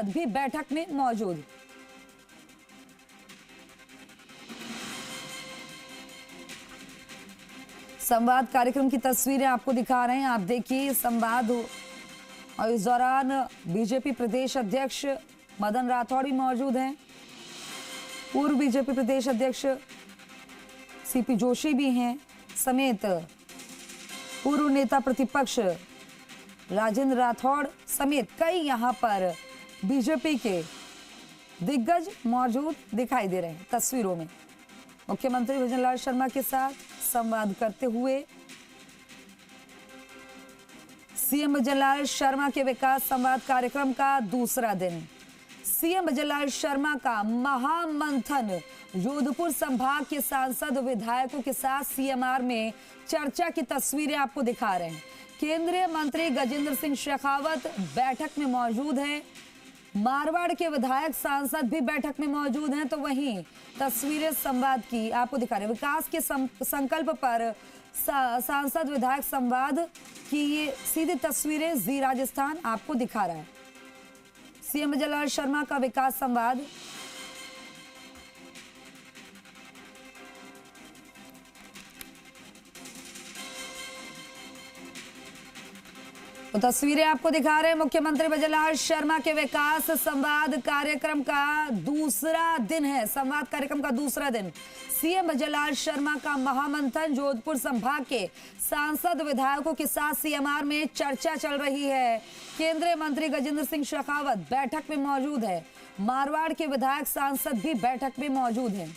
भी बैठक में मौजूद। संवाद कार्यक्रम की तस्वीरें आपको दिखा रहे हैं, आप देखिए संवाद। और इस दौरान बीजेपी प्रदेश अध्यक्ष मदन राठौड़ भी मौजूद हैं, पूर्व बीजेपी प्रदेश अध्यक्ष सीपी जोशी भी हैं, समेत पूर्व नेता प्रतिपक्ष राजेंद्र राठौड़ समेत कई यहां पर बीजेपी के दिग्गज मौजूद दिखाई दे रहे हैं तस्वीरों में। मुख्यमंत्री भजनलाल शर्मा के साथ संवाद करते हुए सीएम भजनलाल शर्मा के विकास संवाद कार्यक्रम का दूसरा दिन। सीएम भजनलाल शर्मा का महामंथन, जोधपुर संभाग के सांसद विधायकों के साथ सीएमआर में चर्चा की तस्वीरें आपको दिखा रहे हैं। केंद्रीय मंत्री गजेंद्र सिंह शेखावत बैठक में मौजूद हैं, मारवाड़ के विधायक सांसद भी बैठक में मौजूद हैं। तो वहीं तस्वीरें संवाद की आपको दिखा रहे हैं। विकास के संकल्प पर सांसद विधायक संवाद की ये सीधी तस्वीरें जी राजस्थान आपको दिखा रहा है। सीएम भजनलाल शर्मा का विकास संवाद। तो तस्वीरें आपको दिखा रहे हैं मुख्यमंत्री भजनलाल शर्मा के विकास संवाद कार्यक्रम का दूसरा दिन है। संवाद कार्यक्रम का दूसरा दिन। सीएम भजनलाल शर्मा का महामंथन, जोधपुर संभाग के सांसद विधायकों के साथ सीएमआर में चर्चा चल रही है। केंद्रीय मंत्री गजेंद्र सिंह शेखावत बैठक में मौजूद है, मारवाड़ के विधायक सांसद भी बैठक में मौजूद हैं।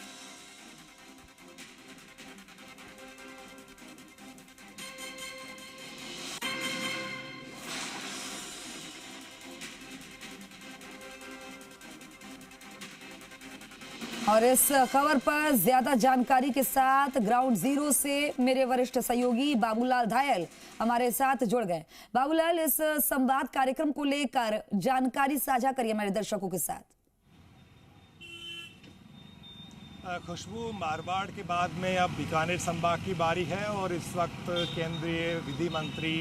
और इस खबर पर ज्यादा जानकारी के साथ ग्राउंड जीरो से मेरे वरिष्ठ सहयोगी बाबूलाल धायल हमारे साथ जुड़ गए। बाबूलाल, इस संवाद कार्यक्रम को लेकर जानकारी साझा करिए हमारे दर्शकों के साथ। खुशबू, मारवाड़ के बाद में अब बीकानेर संभाग की बारी है और इस वक्त केंद्रीय विधि मंत्री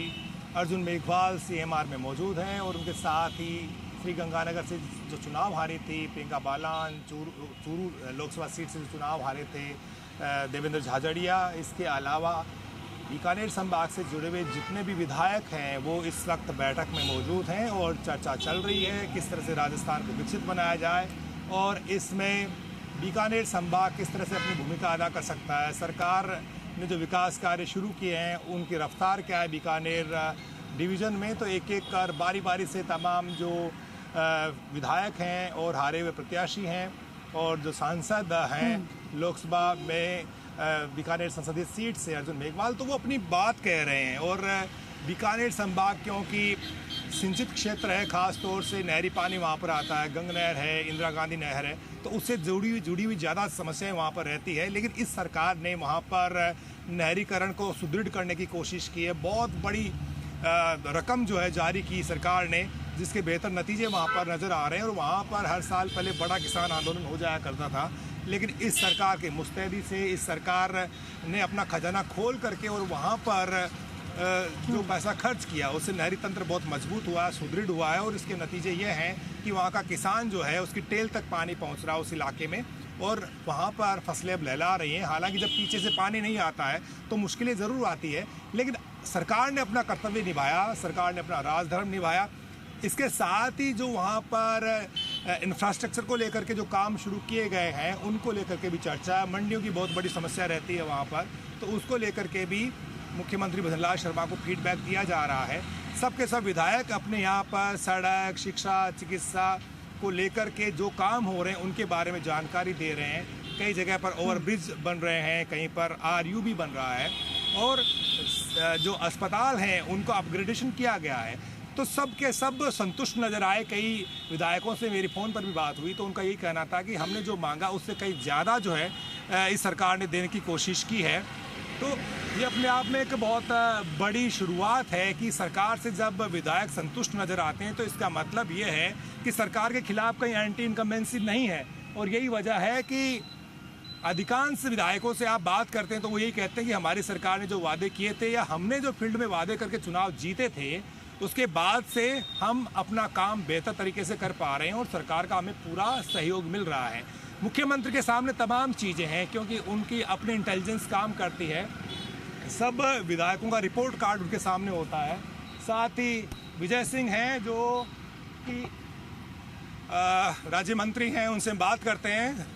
अर्जुन मेघवाल सीएमआर में मौजूद हैं और उनके साथ ही श्रीगंगानगर से जो चुनाव हारे थे प्रियंका बालान, चूरू लोकसभा सीट से जो चुनाव हारे थे देवेंद्र झाझड़िया, इसके अलावा बीकानेर संभाग से जुड़े हुए जितने भी विधायक हैं वो इस वक्त बैठक में मौजूद हैं और चर्चा चल रही है किस तरह से राजस्थान को विकसित बनाया जाए और इसमें बीकानेर संभाग किस तरह से अपनी भूमिका अदा कर सकता है। सरकार ने जो विकास कार्य शुरू किए हैं उनकी रफ्तार क्या है बीकानेर डिवीज़न में, तो एक एक कर बारी बारी से तमाम जो विधायक हैं और हारे हुए प्रत्याशी हैं और जो सांसद हैं लोकसभा में बीकानेर संसदीय सीट से अर्जुन मेघवाल, तो वो अपनी बात कह रहे हैं। और बीकानेर संभाग क्योंकि सिंचित क्षेत्र है, ख़ास तौर से नहरी पानी वहाँ पर आता है, गंग नहर है, इंदिरा गांधी नहर है, तो उससे जुड़ी हुई ज़्यादा समस्याएं वहाँ पर रहती है। लेकिन इस सरकार ने वहाँ पर नहरीकरण को सुदृढ़ करने की कोशिश की है, बहुत बड़ी रकम जो है जारी की सरकार ने, जिसके बेहतर नतीजे वहाँ पर नज़र आ रहे हैं। और वहाँ पर हर साल पहले बड़ा किसान आंदोलन हो जाया करता था, लेकिन इस सरकार के मुस्तैदी से इस सरकार ने अपना खजाना खोल करके और वहाँ पर जो पैसा खर्च किया उससे नहरी तंत्र बहुत मजबूत हुआ है, सुदृढ़ हुआ है और इसके नतीजे ये हैं कि वहाँ का किसान जो है उसकी टेल तक पानी पहुँच रहा है उस इलाके में और वहाँ पर फसलें अब लहला रही हैं। हालांकि जब पीछे से पानी नहीं आता है तो मुश्किलें ज़रूर आती है, लेकिन सरकार ने अपना कर्तव्य निभाया, सरकार ने अपना राजधर्म निभाया। इसके साथ ही जो वहाँ पर इंफ्रास्ट्रक्चर को लेकर के जो काम शुरू किए गए हैं उनको लेकर के भी चर्चा, मंडियों की बहुत बड़ी समस्या रहती है वहाँ पर, तो उसको लेकर के भी मुख्यमंत्री भजनलाल शर्मा को फीडबैक दिया जा रहा है। सबके सब विधायक अपने यहाँ पर सड़क, शिक्षा, चिकित्सा को लेकर के जो काम हो रहे हैं उनके बारे में जानकारी दे रहे हैं। कई जगह पर ओवरब्रिज बन रहे हैं, कहीं पर आरयू भी बन रहा है और जो अस्पताल हैं उनको अपग्रेडेशन किया गया है। तो सब के सब संतुष्ट नज़र आए। कई विधायकों से मेरी फ़ोन पर भी बात हुई तो उनका यही कहना था कि हमने जो मांगा उससे कहीं ज़्यादा जो है इस सरकार ने देने की कोशिश की है। तो ये अपने आप में एक बहुत बड़ी शुरुआत है कि सरकार से जब विधायक संतुष्ट नज़र आते हैं तो इसका मतलब ये है कि सरकार के खिलाफ कहीं एंटी इनकम्बेंसी नहीं है। और यही वजह है कि अधिकांश विधायकों से आप बात करते हैं तो वो यही कहते हैं कि हमारी सरकार ने जो वादे किए थे या हमने जो फील्ड में वादे करके चुनाव जीते थे उसके बाद से हम अपना काम बेहतर तरीके से कर पा रहे हैं और सरकार का हमें पूरा सहयोग मिल रहा है। मुख्यमंत्री के सामने तमाम चीज़ें हैं क्योंकि उनकी अपनी इंटेलिजेंस काम करती है। सब विधायकों का रिपोर्ट कार्ड उनके सामने होता है। साथ ही विजय सिंह हैं जो कि राज्य मंत्री हैं, उनसे बात करते हैं।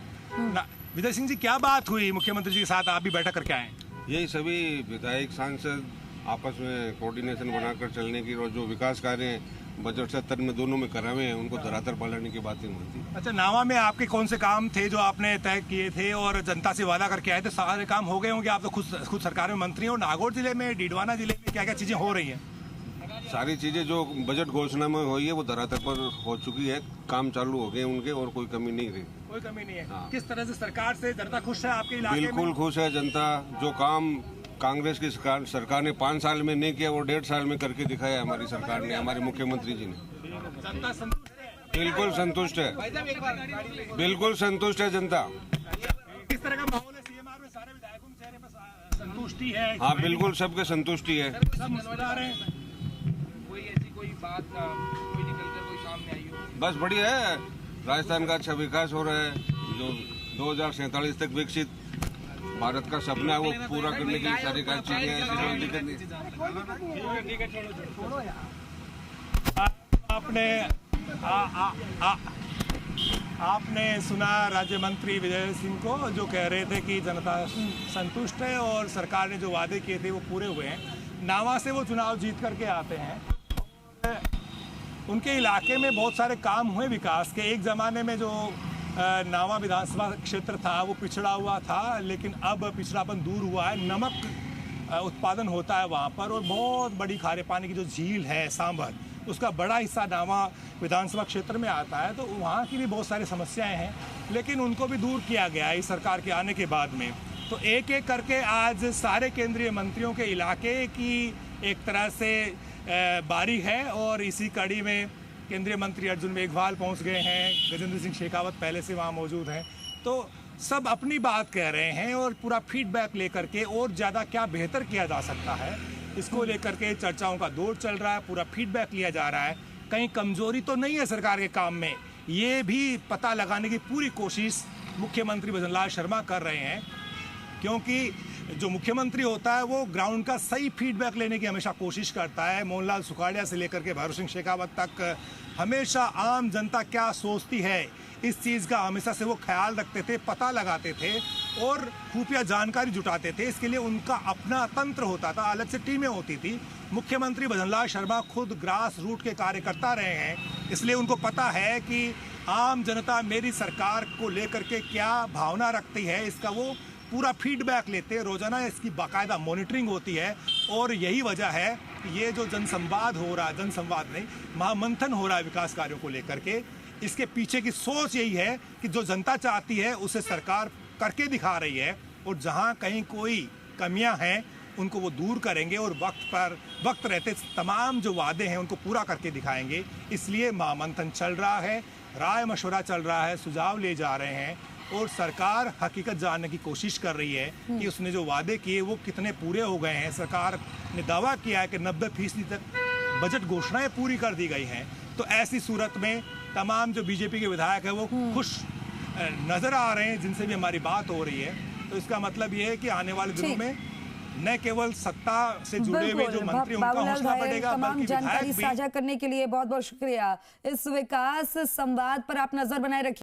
विजय सिंह जी, क्या बात हुई मुख्यमंत्री जी के साथ, आप भी बैठक करके आए? यही सभी विधायक सांसद आपस में कोऑर्डिनेशन बनाकर चलने की और जो विकास कार्य हैं बजट सत्र में दोनों में करावे हैं उनको धरातल पर लाने की बातें हुई थी। अच्छा, नावा में आपके कौन से काम थे जो आपने तय किए थे और जनता से वादा करके आए थे? सारे काम हो गए होंगे, आप तो खुद सरकार में मंत्री हो। नागौर जिले में, डीडवाना जिले में क्या क्या चीजें हो रही हैं? सारी चीजें जो बजट घोषणा में हुई है वो धरातल पर हो चुकी है, काम चालू हो गए उनके और कोई कमी नहीं रही। कोई कमी नहीं है। हाँ। किस तरह से सरकार से जनता खुश है आपके इलाके में? बिल्कुल खुश है जनता। जो काम कांग्रेस की सरकार ने 5 साल में नहीं किया वो 1.5 साल में करके दिखाया हमारी सरकार ने, हमारे मुख्यमंत्री जी ने। जनता संतुष्ट है? बिल्कुल संतुष्ट है, बिल्कुल संतुष्ट है जनता। किस तरह का माहौल है सीएमआर में? सारे विधायकों के चेहरे पर संतुष्टि है? हाँ बिल्कुल, सबके संतुष्टि है। सब मुस्कुरा रहे हैं। कोई ऐसी कोई बात कोई निकल कर कोई सामने आई हो? बस बढ़िया है, राजस्थान का अच्छा विकास हो रहा है। जो 2047 तक विकसित भारत का सपना है वो पूरा करने की सारी चीजें ऐसी जल्दी करनी। आपने सुना राज्य मंत्री विजय सिंह को जो कह रहे थे कि जनता संतुष्ट है और सरकार ने जो वादे किए थे वो पूरे हुए हैं। नावा से वो चुनाव जीत करके आते हैं। उनके इलाके में बहुत सारे काम हुए विकास के। एक ज़माने में जो नावा विधानसभा क्षेत्र था वो पिछड़ा हुआ था, लेकिन अब पिछड़ापन दूर हुआ है। नमक उत्पादन होता है वहाँ पर और बहुत बड़ी खारे पानी की जो झील है सांभर, उसका बड़ा हिस्सा नावा विधानसभा क्षेत्र में आता है। तो वहाँ की भी बहुत सारी समस्याएं हैं, लेकिन उनको भी दूर किया गया है इस सरकार के आने के बाद में। तो एक एक करके आज सारे केंद्रीय मंत्रियों के इलाके की एक तरह से बारी है और इसी कड़ी में केंद्रीय मंत्री अर्जुन मेघवाल पहुंच गए हैं। गजेंद्र सिंह शेखावत पहले से वहां मौजूद हैं। तो सब अपनी बात कह रहे हैं और पूरा फीडबैक लेकर के और ज़्यादा क्या बेहतर किया जा सकता है इसको लेकर के चर्चाओं का दौर चल रहा है। पूरा फीडबैक लिया जा रहा है। कहीं कमजोरी तो नहीं है सरकार के काम में, ये भी पता लगाने की पूरी कोशिश मुख्यमंत्री भजनलाल शर्मा कर रहे हैं। क्योंकि जो मुख्यमंत्री होता है वो ग्राउंड का सही फीडबैक लेने की हमेशा कोशिश करता है। मोहनलाल सुखाड़िया से लेकर के भैरव सिंह शेखावत तक हमेशा आम जनता क्या सोचती है इस चीज़ का हमेशा से वो ख्याल रखते थे, पता लगाते थे और खुफिया जानकारी जुटाते थे। इसके लिए उनका अपना तंत्र होता था, अलग से टीमें होती थी। मुख्यमंत्री भजनलाल शर्मा खुद ग्रास रूट के कार्यकर्ता रहे हैं, इसलिए उनको पता है कि आम जनता मेरी सरकार को लेकर के क्या भावना रखती है। इसका वो पूरा फीडबैक लेते हैं। रोजाना इसकी बाकायदा मॉनिटरिंग होती है और यही वजह है कि ये जो जनसंवाद हो रहा है, जनसंवाद नहीं महामंथन हो रहा है विकास कार्यों को लेकर के, इसके पीछे की सोच यही है कि जो जनता चाहती है उसे सरकार करके दिखा रही है और जहां कहीं कोई कमियां हैं उनको वो दूर करेंगे और वक्त रहते तमाम जो वादे हैं उनको पूरा करके दिखाएंगे। इसलिए महामंथन चल रहा है, राय मशवरा चल रहा है, सुझाव ले जा रहे हैं और सरकार हकीकत जानने की कोशिश कर रही है कि उसने जो वादे किए वो कितने पूरे हो गए हैं। सरकार ने दावा किया है कि 90% तक बजट घोषणाएं पूरी कर दी गई हैं। तो ऐसी सूरत में तमाम जो बीजेपी के विधायक हैं वो खुश नजर आ रहे हैं जिनसे भी हमारी बात हो रही है। तो इसका मतलब ये है कि आने वाले दिनों में न केवल सत्ता से जुड़े हुए जो मंत्री उनका हौसला बढ़ेगा, तमाम बल्कि जानकारी विधायक भी। साझा करने के लिए बहुत बहुत शुक्रिया। इस विकास संवाद पर आप नजर बनाए रखिए।